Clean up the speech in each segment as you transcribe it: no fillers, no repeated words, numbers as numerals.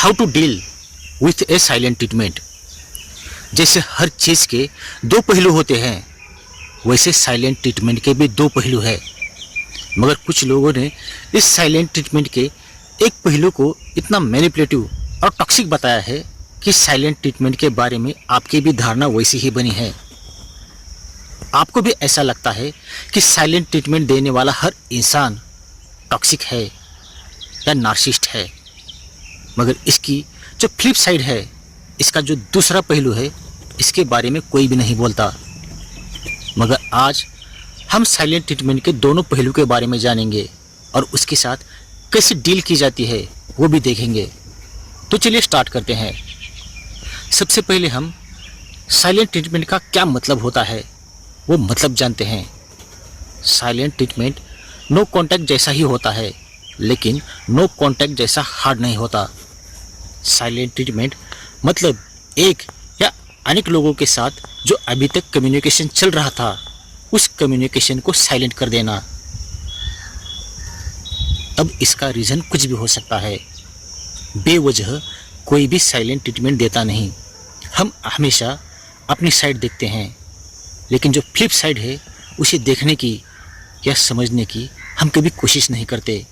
How to deal with a silent treatment. जैसे हर चीज़ के दो पहलू होते हैं, वैसे साइलेंट ट्रीटमेंट के भी दो पहलू है। मगर कुछ लोगों ने इस साइलेंट ट्रीटमेंट के एक पहलू को इतना मैनिपुलेटिव और टॉक्सिक बताया है कि साइलेंट ट्रीटमेंट के बारे में आपकी भी धारणा वैसी ही बनी है। आपको भी ऐसा लगता है कि साइलेंट ट्रीटमेंट देने वाला हर इंसान टॉक्सिक है या नार्सिसिस्ट है। मगर इसकी जो फ्लिप साइड है, इसका जो दूसरा पहलू है, इसके बारे में कोई भी नहीं बोलता। मगर आज हम साइलेंट ट्रीटमेंट के दोनों पहलू के बारे में जानेंगे और उसके साथ कैसे डील की जाती है वो भी देखेंगे। तो चलिए स्टार्ट करते हैं। सबसे पहले हम साइलेंट ट्रीटमेंट का क्या मतलब होता है वो मतलब जानते हैं। साइलेंट ट्रीटमेंट नो कांटेक्ट जैसा ही होता है, लेकिन नो कांटेक्ट जैसा हार्ड नहीं होता। साइलेंट ट्रीटमेंट मतलब एक या अनेक लोगों के साथ जो अभी तक कम्युनिकेशन चल रहा था, उस कम्युनिकेशन को साइलेंट कर देना। अब इसका रीज़न कुछ भी हो सकता है। बेवजह कोई भी साइलेंट ट्रीटमेंट देता नहीं। हम हमेशा अपनी साइड देखते हैं, लेकिन जो फ्लिप साइड है उसे देखने की या समझने की हम कभी कोशिश नहीं करते।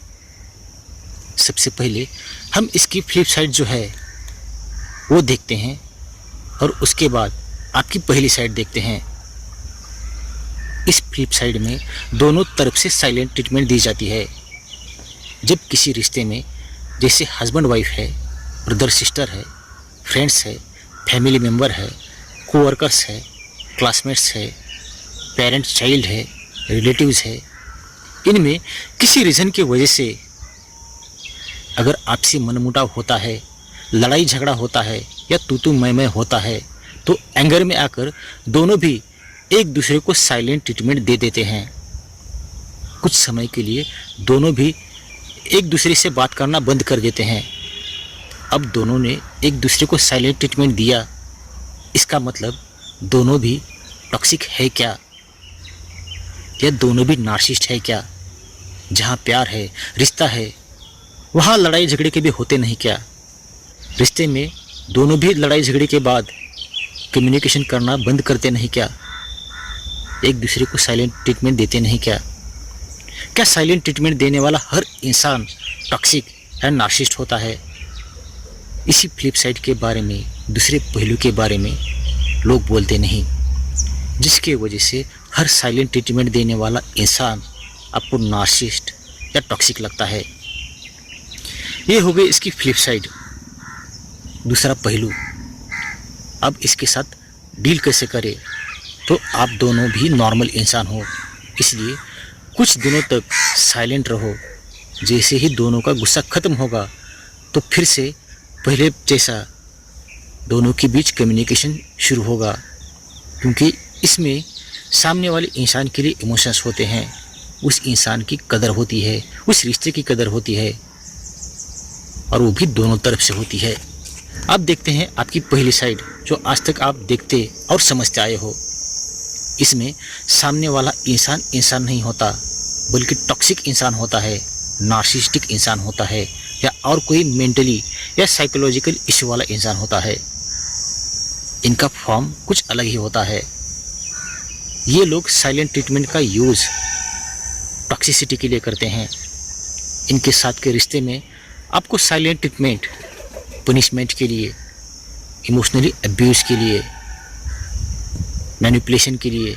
सबसे पहले हम इसकी फ्लिप साइड जो है वो देखते हैं और उसके बाद आपकी पहली साइड देखते हैं। इस फ्लिप साइड में दोनों तरफ से साइलेंट ट्रीटमेंट दी जाती है। जब किसी रिश्ते में जैसे हस्बैंड वाइफ है, ब्रदर सिस्टर है, फ्रेंड्स है, फैमिली मेम्बर है, कोवर्कर्स है, क्लासमेट्स है, पेरेंट्स चाइल्ड है, रिलेटिव्स है, इनमें किसी रीज़न की वजह से अगर आपसी मनमुटाव होता है, लड़ाई झगड़ा होता है या तू मैं होता है, तो एंगर में आकर दोनों भी एक दूसरे को साइलेंट ट्रीटमेंट दे देते हैं। कुछ समय के लिए दोनों भी एक दूसरे से बात करना बंद कर देते हैं। अब दोनों ने एक दूसरे को साइलेंट ट्रीटमेंट दिया, इसका मतलब दोनों भी टॉक्सिक है क्या, या दोनों भी नार्सिसिस्ट है क्या? जहाँ प्यार है, रिश्ता है, वहाँ लड़ाई झगड़े के भी होते नहीं क्या? रिश्ते में दोनों भी लड़ाई झगड़े के बाद कम्युनिकेशन करना बंद करते नहीं क्या? एक दूसरे को साइलेंट ट्रीटमेंट देते नहीं क्या? क्या साइलेंट ट्रीटमेंट देने वाला हर इंसान टॉक्सिक या नार्सिसिस्ट होता है? इसी फ्लिप साइड के बारे में, दूसरे पहलू के बारे में लोग बोलते नहीं, जिसके वजह से हर साइलेंट ट्रीटमेंट देने वाला इंसान आपको नार्सिसिस्ट या टॉक्सिक लगता है। ये हो गई इसकी फ्लिप साइड, दूसरा पहलू। अब इसके साथ डील कैसे करें? तो आप दोनों भी नॉर्मल इंसान हो, इसलिए कुछ दिनों तक साइलेंट रहो। जैसे ही दोनों का गुस्सा ख़त्म होगा तो फिर से पहले जैसा दोनों के बीच कम्युनिकेशन शुरू होगा, क्योंकि इसमें सामने वाले इंसान के लिए इमोशंस होते हैं, उस इंसान की कदर होती है, उस रिश्ते की कदर होती है, और वो भी दोनों तरफ से होती है। अब देखते हैं आपकी पहली साइड, जो आज तक आप देखते और समझते आए हो। इसमें सामने वाला इंसान इंसान नहीं होता, बल्कि टॉक्सिक इंसान होता है, नार्सिसिस्टिक इंसान होता है, या और कोई मेंटली या साइकोलॉजिकल इश्यू वाला इंसान होता है। इनका फॉर्म कुछ अलग ही होता है। ये लोग साइलेंट ट्रीटमेंट का यूज़ टॉक्सिसिटी के लिए करते हैं। इनके साथ के रिश्ते में आपको साइलेंट ट्रीटमेंट पनिशमेंट के लिए, इमोशनली अब्यूज़ के लिए, मैनिपुलेशन के लिए,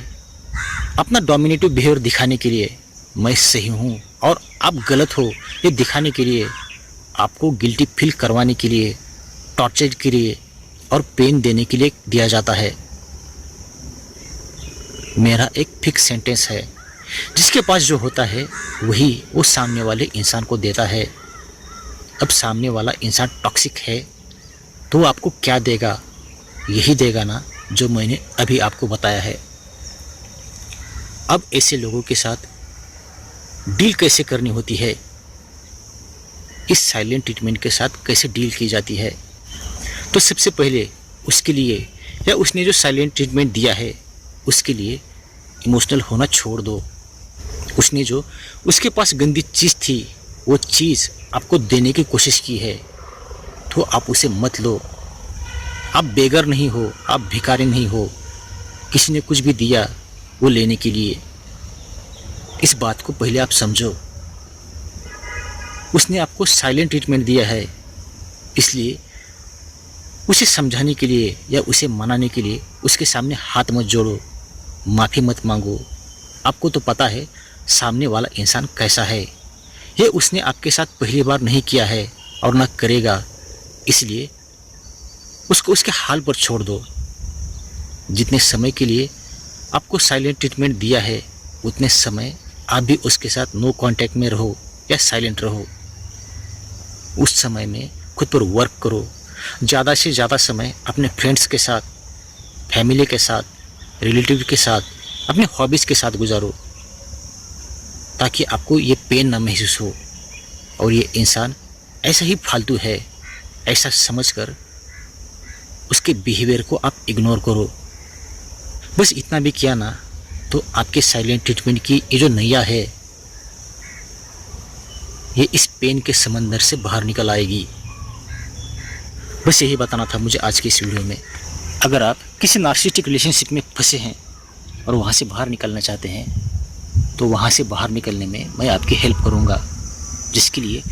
अपना डोमिनेटिव बिहेवियर दिखाने के लिए, मैं सही हूँ और आप गलत हो ये दिखाने के लिए, आपको गिल्टी फील करवाने के लिए, टॉर्चर के लिए और पेन देने के लिए दिया जाता है। मेरा एक फिक्स सेंटेंस है, जिसके पास जो होता है वही वो सामने वाले इंसान को देता है। अब सामने वाला इंसान टॉक्सिक है तो वो आपको क्या देगा? यही देगा ना जो मैंने अभी आपको बताया है। अब ऐसे लोगों के साथ डील कैसे करनी होती है, इस साइलेंट ट्रीटमेंट के साथ कैसे डील की जाती है? तो सबसे पहले उसके लिए, या उसने जो साइलेंट ट्रीटमेंट दिया है उसके लिए इमोशनल होना छोड़ दो। उसने जो उसके पास गंदी चीज़ थी वो चीज़ आपको देने की कोशिश की है, तो आप उसे मत लो। आप बेगर नहीं हो, आप भिखारी नहीं हो, किसी ने कुछ भी दिया वो लेने के लिए। इस बात को पहले आप समझो। उसने आपको साइलेंट ट्रीटमेंट दिया है, इसलिए उसे समझाने के लिए या उसे मनाने के लिए उसके सामने हाथ मत जोड़ो, माफ़ी मत मांगो। आपको तो पता है सामने वाला इंसान कैसा है। ये उसने आपके साथ पहली बार नहीं किया है और ना करेगा, इसलिए उसको उसके हाल पर छोड़ दो। जितने समय के लिए आपको साइलेंट ट्रीटमेंट दिया है उतने समय आप भी उसके साथ नो कांटेक्ट में रहो या साइलेंट रहो। उस समय में खुद पर वर्क करो। ज़्यादा से ज़्यादा समय अपने फ्रेंड्स के साथ, फैमिली के साथ, रिलेटिव के साथ, अपने हॉबीज़ के साथ गुजारो, ताकि आपको ये पेन ना महसूस हो और ये इंसान ऐसा ही फालतू है ऐसा समझकर उसके बिहेवियर को आप इग्नोर करो। बस इतना भी किया ना तो आपके साइलेंट ट्रीटमेंट की ये जो नैया है ये इस पेन के समंदर से बाहर निकल आएगी। बस यही बताना था मुझे आज की इस वीडियो में। अगर आप किसी नार्सिसिस्टिक रिलेशनशिप में फंसे हैं और वहाँ से बाहर निकलना चाहते हैं तो वहाँ से बाहर निकलने में मैं आपकी हेल्प करूँगा, जिसके लिए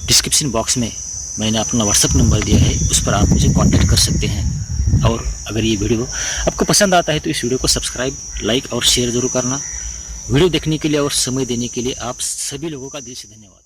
डिस्क्रिप्शन बॉक्स में मैंने अपना व्हाट्सएप नंबर दिया है, उस पर आप मुझे कांटेक्ट कर सकते हैं। और अगर ये वीडियो आपको पसंद आता है तो इस वीडियो को सब्सक्राइब, लाइक और शेयर ज़रूर करना। वीडियो देखने के लिए और समय देने के लिए आप सभी लोगों का दिल से धन्यवाद।